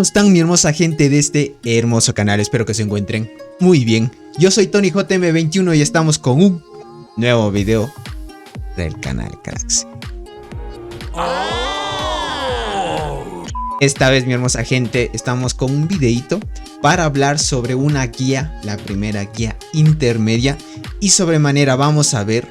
¿Cómo están mi hermosa gente de este hermoso canal? Espero que se encuentren muy bien. Yo soy TonyJM21 y estamos con un nuevo video del canal, cracks. Esta vez mi hermosa gente estamos con un videito para hablar sobre una guía, la primera guía intermedia, y sobremanera vamos a ver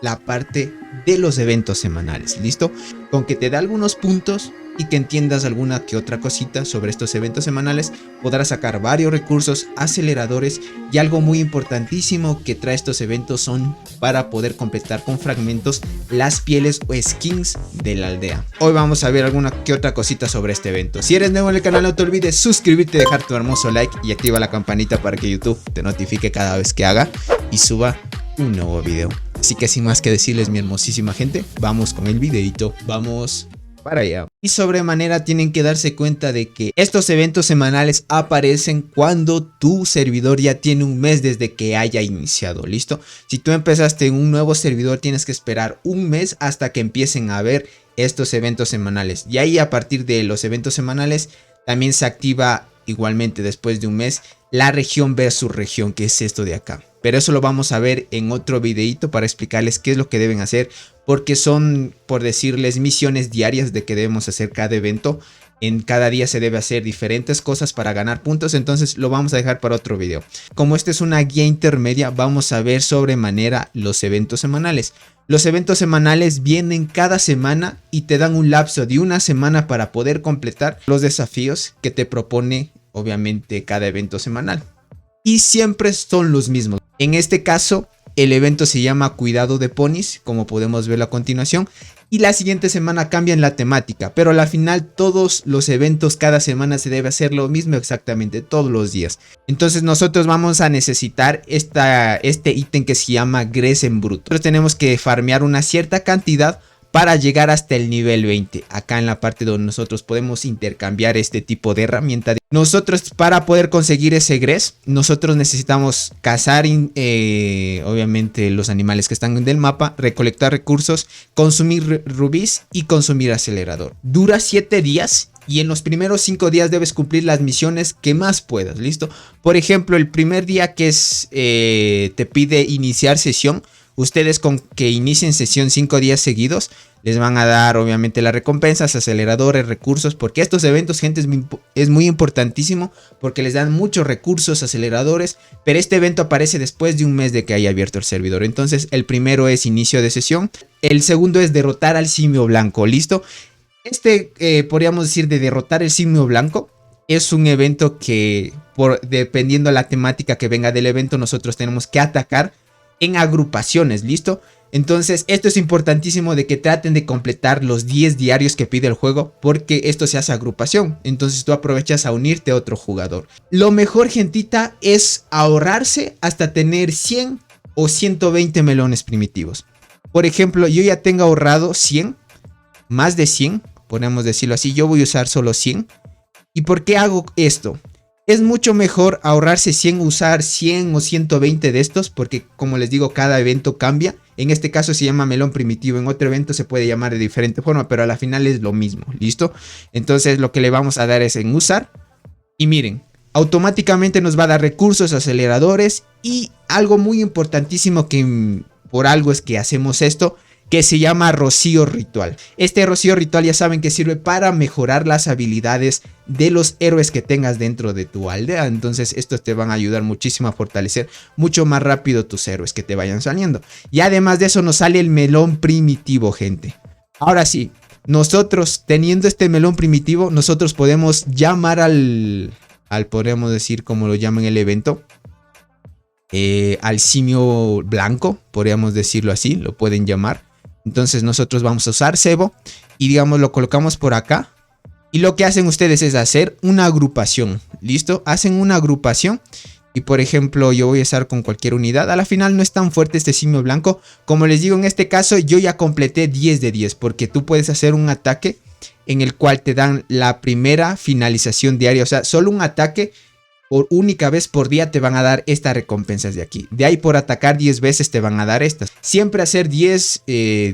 la parte de los eventos semanales. ¿Listo? Con que te da algunos puntos y que entiendas alguna que otra cosita sobre estos eventos semanales, podrás sacar varios recursos, aceleradores, y algo muy importantísimo que trae estos eventos son para poder completar con fragmentos las pieles o skins de la aldea. Hoy vamos a ver alguna que otra cosita sobre este evento. Si eres nuevo en el canal, no te olvides suscribirte, dejar tu hermoso like y activa la campanita para que YouTube te notifique cada vez que haga y suba un nuevo video. Así que sin más que decirles mi hermosísima gente, vamos con el videito, vamos para allá. Y sobremanera tienen que darse cuenta de que estos eventos semanales aparecen cuando tu servidor ya tiene un mes desde que haya iniciado. ¿Listo? Si tú empezaste en un nuevo servidor, tienes que esperar un mes hasta que empiecen a ver estos eventos semanales. Y ahí, a partir de los eventos semanales, también se activa igualmente después de un mes la región versus región, que es esto de acá. Pero eso lo vamos a ver en otro videito para explicarles qué es lo que deben hacer, porque son, por decirles, misiones diarias de que debemos hacer cada evento. En cada día se debe hacer diferentes cosas para ganar puntos, entonces lo vamos a dejar para otro video. Como esta es una guía intermedia, vamos a ver sobremanera los eventos semanales. Los eventos semanales vienen cada semana y te dan un lapso de una semana para poder completar los desafíos que te propone, obviamente, cada evento semanal. Y siempre son los mismos. En este caso, el evento se llama Cuidado de Ponis, como podemos ver a continuación. Y la siguiente semana cambian la temática, pero al final todos los eventos cada semana se debe hacer lo mismo exactamente todos los días. Entonces nosotros vamos a necesitar este ítem que se llama Gres en Bruto. Nosotros tenemos que farmear una cierta cantidad para llegar hasta el nivel 20. Acá en la parte donde nosotros podemos intercambiar este tipo de herramienta. Nosotros, para poder conseguir ese Gres, nosotros necesitamos cazar obviamente los animales que están del mapa, recolectar recursos, consumir rubíes y consumir acelerador. Dura 7 días. Y en los primeros 5 días debes cumplir las misiones que más puedas. ¿Listo? Por ejemplo, el primer día que es te pide iniciar sesión. Ustedes con que inicien sesión 5 días seguidos les van a dar obviamente las recompensas, aceleradores, recursos, porque estos eventos, gente, es muy importantísimo porque les dan muchos recursos, aceleradores, pero este evento aparece después de un mes de que haya abierto el servidor. Entonces el primero es inicio de sesión, el segundo es derrotar al simio blanco. ¿Listo? Podríamos decir de derrotar el simio blanco. Es un evento que dependiendo de la temática que venga del evento, nosotros tenemos que atacar en agrupaciones. ¿Listo? Entonces esto es importantísimo de que traten de completar los 10 diarios que pide el juego, porque esto se hace agrupación. Entonces tú aprovechas a unirte a otro jugador. Lo mejor, gentita, es ahorrarse hasta tener 100 o 120 melones primitivos. Por ejemplo, yo ya tengo ahorrado 100, más de 100, podemos decirlo así. Yo voy a usar solo 100. ¿Y por qué hago esto? Es mucho mejor ahorrarse 100, usar 100 o 120 de estos, porque como les digo, cada evento cambia. En este caso se llama melón primitivo, en otro evento se puede llamar de diferente forma, pero a la final es lo mismo. ¿Listo? Entonces lo que le vamos a dar es en usar. Y miren, automáticamente nos va a dar recursos, aceleradores y algo muy importantísimo que por algo es que hacemos esto, que se llama Rocío Ritual. Este Rocío Ritual ya saben que sirve para mejorar las habilidades de los héroes que tengas dentro de tu aldea. Entonces estos te van a ayudar muchísimo a fortalecer mucho más rápido tus héroes que te vayan saliendo. Y además de eso nos sale el melón primitivo, gente. Ahora sí, nosotros teniendo este melón primitivo, nosotros podemos llamar al podríamos decir como lo llaman en el evento, al simio blanco, podríamos decirlo así, lo pueden llamar. Entonces nosotros vamos a usar cebo y digamos lo colocamos por acá. Y lo que hacen ustedes es hacer una agrupación. ¿Listo? Hacen una agrupación. Y por ejemplo yo voy a estar con cualquier unidad. A la final no es tan fuerte este simio blanco. Como les digo, en este caso yo ya completé 10 de 10. Porque tú puedes hacer un ataque en el cual te dan la primera finalización diaria. O sea, solo un ataque por única vez por día te van a dar estas recompensas de aquí. De ahí por atacar 10 veces te van a dar estas. Siempre hacer 10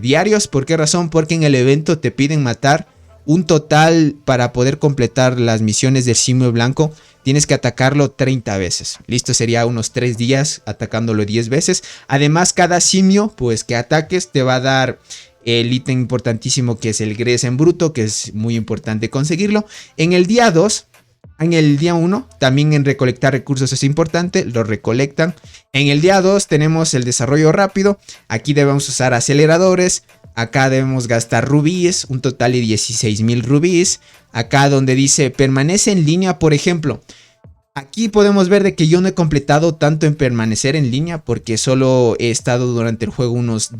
diarios. ¿Por qué razón? Porque en el evento te piden matar un total para poder completar las misiones del simio blanco. Tienes que atacarlo 30 veces. Listo, sería unos 3 días atacándolo 10 veces. Además, cada simio pues que ataques te va a dar el ítem importantísimo que es el Gresen Bruto, que es muy importante conseguirlo. En el día 2, en el día 1, también en recolectar recursos es importante, lo recolectan. En el día 2 tenemos el desarrollo rápido. Aquí debemos usar aceleradores. Acá debemos gastar rubíes, un total de 16,000 rubíes. Acá donde dice permanece en línea, por ejemplo. Aquí podemos ver de que yo no he completado tanto en permanecer en línea porque solo he estado durante el juego unos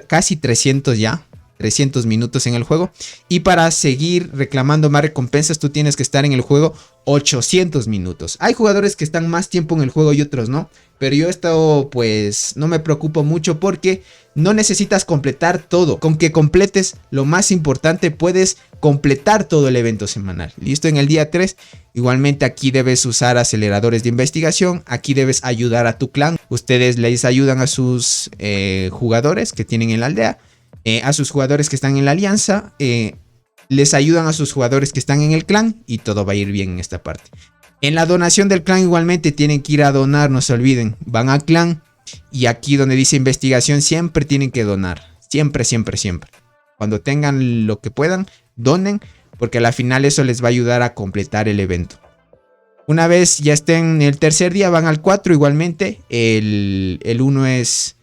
casi 300 ya. 300 minutos en el juego. Y para seguir reclamando más recompensas tú tienes que estar en el juego 800 minutos. Hay jugadores que están más tiempo en el juego y otros no. Pero yo he estado pues no me preocupo mucho porque no necesitas completar todo. Con que completes lo más importante puedes completar todo el evento semanal. Listo, en el día 3 igualmente aquí debes usar aceleradores de investigación. Aquí debes ayudar a tu clan. Ustedes les ayudan a sus jugadores que tienen en la aldea. A sus jugadores que están en la alianza, les ayudan a sus jugadores que están en el clan y todo va a ir bien en esta parte. En la donación del clan igualmente tienen que ir a donar, no se olviden, van al clan y aquí donde dice investigación siempre tienen que donar, siempre, siempre, siempre. Cuando tengan lo que puedan, donen porque al final eso les va a ayudar a completar el evento. Una vez ya estén en el tercer día van al 4 igualmente, el 1 es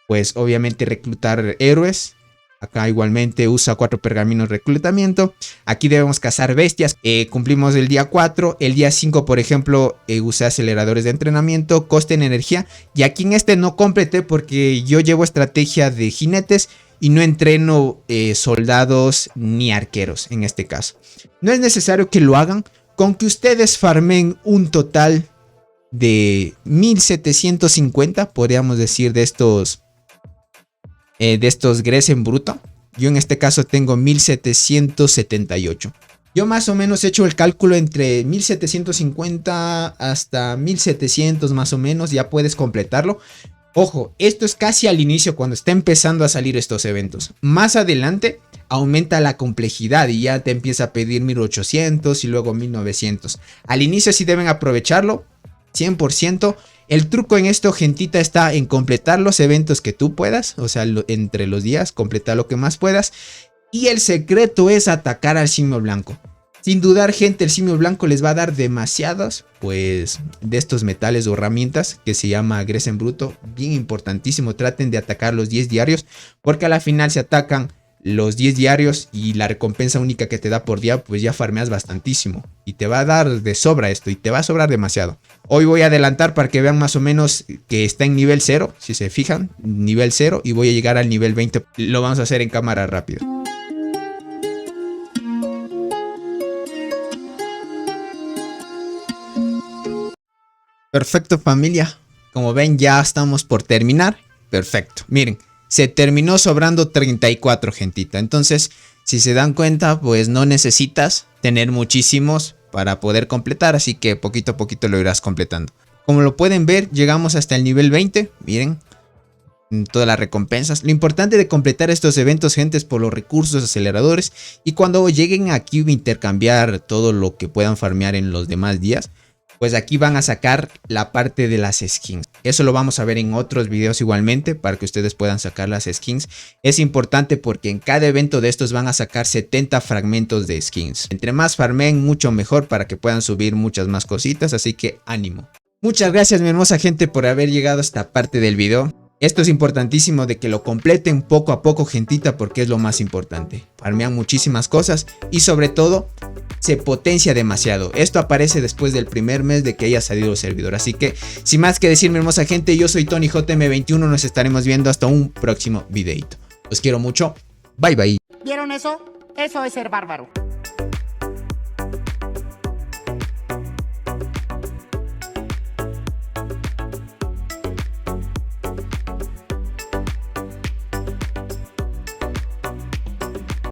pues obviamente reclutar héroes. Acá igualmente usa 4 pergaminos de reclutamiento. Aquí debemos cazar bestias. Cumplimos el día 4. El día 5, por ejemplo, usé aceleradores de entrenamiento. Coste en energía. Y aquí en este no completé porque yo llevo estrategia de jinetes. Y no entreno soldados ni arqueros en este caso. No es necesario que lo hagan. Con que ustedes farmen un total de 1750. Podríamos decir de estos Gresen Bruto. Yo en este caso tengo 1778. Yo más o menos he hecho el cálculo entre 1750 hasta 1700 más o menos. Ya puedes completarlo. Ojo, esto es casi al inicio cuando está empezando a salir estos eventos. Más adelante aumenta la complejidad y ya te empieza a pedir 1800 y luego 1900. Al inicio sí deben aprovecharlo 100%. El truco en esto, gentita, está en completar los eventos que tú puedas. O sea, entre los días, completar lo que más puedas. Y el secreto es atacar al simio blanco. Sin dudar, gente, el simio blanco les va a dar demasiados, pues, de estos metales o herramientas que se llama Gresen Bruto. Bien importantísimo, traten de atacar los 10 diarios. Porque a la final se atacan los 10 diarios y la recompensa única que te da por día, pues ya farmeas bastantísimo. Y te va a dar de sobra esto y te va a sobrar demasiado. Hoy voy a adelantar para que vean más o menos que está en nivel 0. Si se fijan, nivel 0 y voy a llegar al nivel 20. Lo vamos a hacer en cámara rápido. Perfecto, familia. Como ven, ya estamos por terminar. Perfecto. Miren, se terminó sobrando 34, gentita. Entonces, si se dan cuenta, pues no necesitas tener muchísimos para poder completar. Así que poquito a poquito lo irás completando. Como lo pueden ver, llegamos hasta el nivel 20. Miren, todas las recompensas. Lo importante de completar estos eventos, gente, es por los recursos aceleradores. Y cuando lleguen aquí a intercambiar todo lo que puedan farmear en los demás días, pues aquí van a sacar la parte de las skins. Eso lo vamos a ver en otros videos igualmente para que ustedes puedan sacar las skins. Es importante porque en cada evento de estos van a sacar 70 fragmentos de skins. Entre más farmeen, mucho mejor para que puedan subir muchas más cositas. Así que ánimo. Muchas gracias, mi hermosa gente, por haber llegado a esta parte del video. Esto es importantísimo de que lo completen poco a poco, gentita, porque es lo más importante. Farmean muchísimas cosas y sobre todo se potencia demasiado. Esto aparece después del primer mes de que haya salido el servidor. Así que sin más que decir, mi hermosa gente, yo soy Tony JM21. Nos estaremos viendo hasta un próximo videito. Los quiero mucho. Bye bye. ¿Vieron eso? Eso es ser bárbaro.